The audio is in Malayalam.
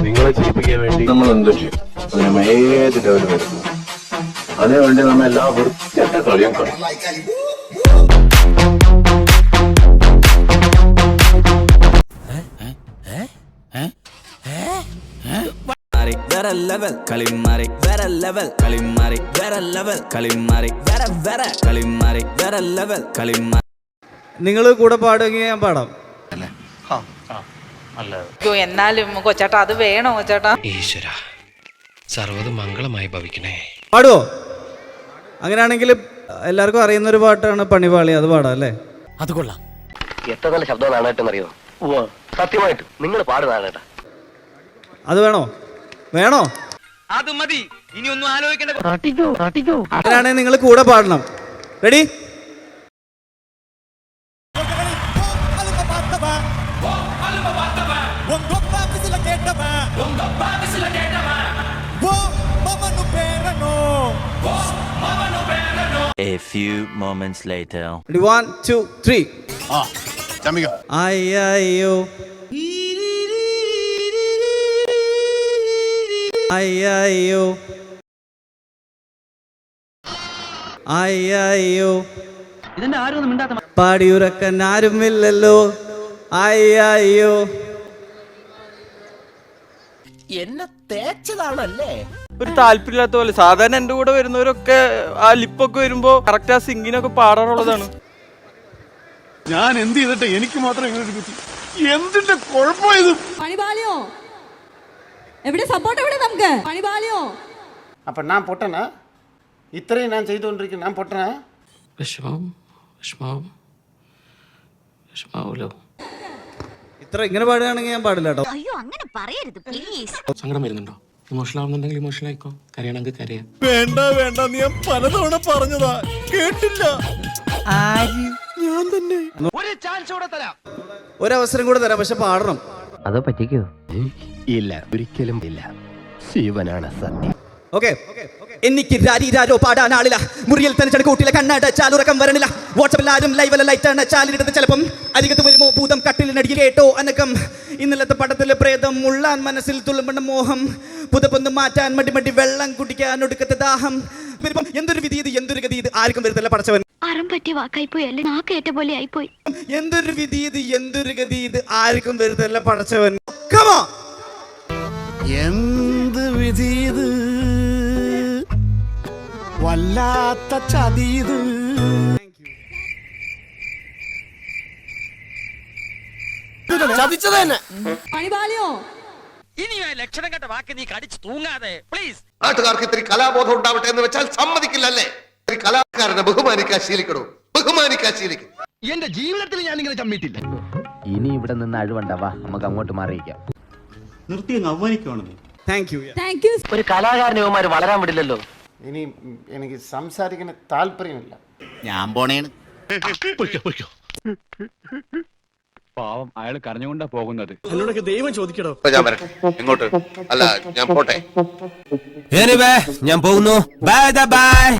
നിങ്ങളെ ചെയ്യിപ്പിക്കാൻ വേണ്ടി നമ്മൾ എന്ത് ചെയ്യും? നമ്മൾ ഏത് ലെവൽ വരും അതിനുവേണ്ടി നമ്മൾ എല്ലാ വൃത്തിയായിട്ട കളിയും കളി. Vera level kalimari vera level kalimari vera level kalimari vera vera kalimari vera level kalimari നിങ്ങൾ കൂടെ പാടുമെങ്കിൽ ഞാൻ പാടാം. അയ്യോ എന്നാലും കൊച്ചേട്ടാ അത് വേണോ കൊച്ചേട്ടാ? ഈശ്വര സർവ്വതും മംഗളമായി ഭവിക്കണേ. പാടുവോ? അങ്ങനെയാണെങ്കിൽ എല്ലാവർക്കും അറിയുന്നൊരു പാട്ടാണ് പണിപാളി, അത് പാടാം അല്ലേ? അത് കൊള്ളാം. എത്ര നല്ല ശബ്ദം നാണേട്ടെന്നറിയോ? സത്യമായിട്ട് നിങ്ങൾ പാടുന്നതാണേട്ടാ. അത് വേണോ? വേണോ? അത് മതി, ഇനി ഒന്നും ആലോചിക്കണ്ട. അങ്ങനെയാണെങ്കിൽ നിങ്ങൾ കൂടെ പാടണം. Ready? A few moments later. Ready, 1, 2, 3. അയ്യോ അയ്യോ അയ്യോ പാടിയുറക്കാൻ ആരുമില്ലല്ലോ. അയ്യോ എന്നെ തേച്ചതാണല്ലേ? ഒരു താല്പര്യമില്ലാത്ത പോലെ. സാധാരണ എന്റെ കൂടെ വരുന്നവരൊക്കെ ആ ലിപ്പൊക്കെ വരുമ്പോ കറക്റ്റ് ആ സിംഗിനൊക്കെ പാടാറുള്ളതാണ്. ഞാൻ എന്ത് ചെയ്തിട്ട് എനിക്ക് മാത്രം എന്തിന്റെ കുഴപ്പമായത്? പണിപാളിയോ എവിടെ സപ്പോർട്ട് എവിടെ നമുക്ക് പണിപാളിയോ? അപ്പൊ ഞാൻ പൊട്ടനാ? ഇത്രയും ഞാൻ ചെയ്തുകൊണ്ടിരിക്കുന്നു, ഞാൻ പൊട്ടനാ? ഇത്ര ഇങ്ങനെ പാടുകയാണെങ്കിൽ ഞാൻ പാടില്ല കേട്ടോ. അയ്യോ അങ്ങനെ പറയരുത് പ്ലീസ്. സങ്കടം വരുന്നുണ്ടോ? ഇമോഷണൽ ആവുന്നുണ്ടെങ്കിൽ ഇമോഷണൽ ആയിക്കോ. കരയണമെങ്കിൽ കരയാം. വേണ്ട വേണ്ട, നീ ഞാൻ പലതവണ പറഞ്ഞതാ, കേട്ടില്ല. ഞാൻ തന്നെ ഒരു ചാൻസ് കൂടെ തരാം. ഒരവസരം കൂടെ തരാം, പക്ഷെ പാടണം. അതോ പറ്റിക്കോ? ഇല്ല, ഒരിക്കലും ഇല്ല. ശിവനാണ് സത്യം. ഓക്കെ. എനിക്ക് രാരോ പാടാൻ ആളില്ല. മുറിയിൽ തന്നെ ചടുക്കൂട്ടിലെ കണ്ണട ചാലുറക്കം വരണില്ല. വാട്സപ്പിൽ ആരും ലൈവല്ല ലൈറ്റാണ് ചാലിടുന്നത്. ചിലപ്പം അരികത്ത് വരുമോ ഭൂതം കട്ടിലിനടിയിൽ കേട്ടോ അനക്കം. ഇന്നലത്തെ പടത്തിലെ പ്രേതം ഉള്ളാൻ മനസ്സിൽ തുളുമ്പണ മോഹം. പുതപ്പൊന്ന് മാറ്റാൻ മടി വെള്ളം കുടിക്കാൻ ഒടുക്കത്തെ ദാഹം. എന്തൊരു വിധി ഇത്, എന്തൊരു ഗതി ഇത്, ആർക്കും വരുത്തല്ല പടച്ചവൻ. അറം പറ്റിയ വാക്കായി പോയി അല്ലേ, നാക്കേറ്റ പോലെ ആയിപ്പോയി. എന്തൊരു വിധി ഇത്, എന്തൊരു ഗതി ഇത്, ആർക്കും വരുത്തല്ല പടച്ചവൻ. കമോ എന്ത് വിധി ഇത്, വല്ലാത്ത ചതി ഇത്. ചതിച്ചത് തന്നെ. പണിപാളിയോ ഇനി ആ ലക്ഷണം കണ്ട വാക്ക് നീ കടിച്ചു തൂങ്ങാതെ പ്ലീസ്. നാട്ടുകാർക്ക് ഇത്തിരി കലാബോധം ഉണ്ടാവട്ടെ എന്ന് വെച്ചാൽ സമ്മതിക്കില്ലല്ലേ? ഇത്തിരി കലാകാരനെ ബഹുമാനിക്കാൻ ശീലിക്കണോ? ബഹുമാനിക്കാൻ ശീലിക്കും. എന്റെ ജീവിതത്തിൽ ഞാൻ ഇങ്ങനെ ചമ്മിട്ടില്ല. ഇനി ഇവിടെ നിന്ന് അഴിവണ്ടാവാ, നമുക്ക് അങ്ങോട്ട് മാറിയിക്കാം. നിർത്തി അങ്ങ് അവമാനിക്കുവാണെന്ന്. Thank you. Thank you. ഒരു കലാകാരനുമാര് വളരാൻ വിടില്ലല്ലോ. ഇനി എനിക്ക് സംസാരിക്കാൻ താല്പര്യമില്ല. ഞാൻ പോണേണ്. പാവം, അയാൾ കരഞ്ഞുകൊണ്ടാ പോകുന്നത്. എന്നോടൊക്കെ ദൈവം ചോദിക്കടോ. ഞാൻ വരട്ടെ ഇങ്ങോട്ട്. അല്ല, ഞാൻ പോട്ടെ. ഞാൻ പോകുന്നു. Bye bye.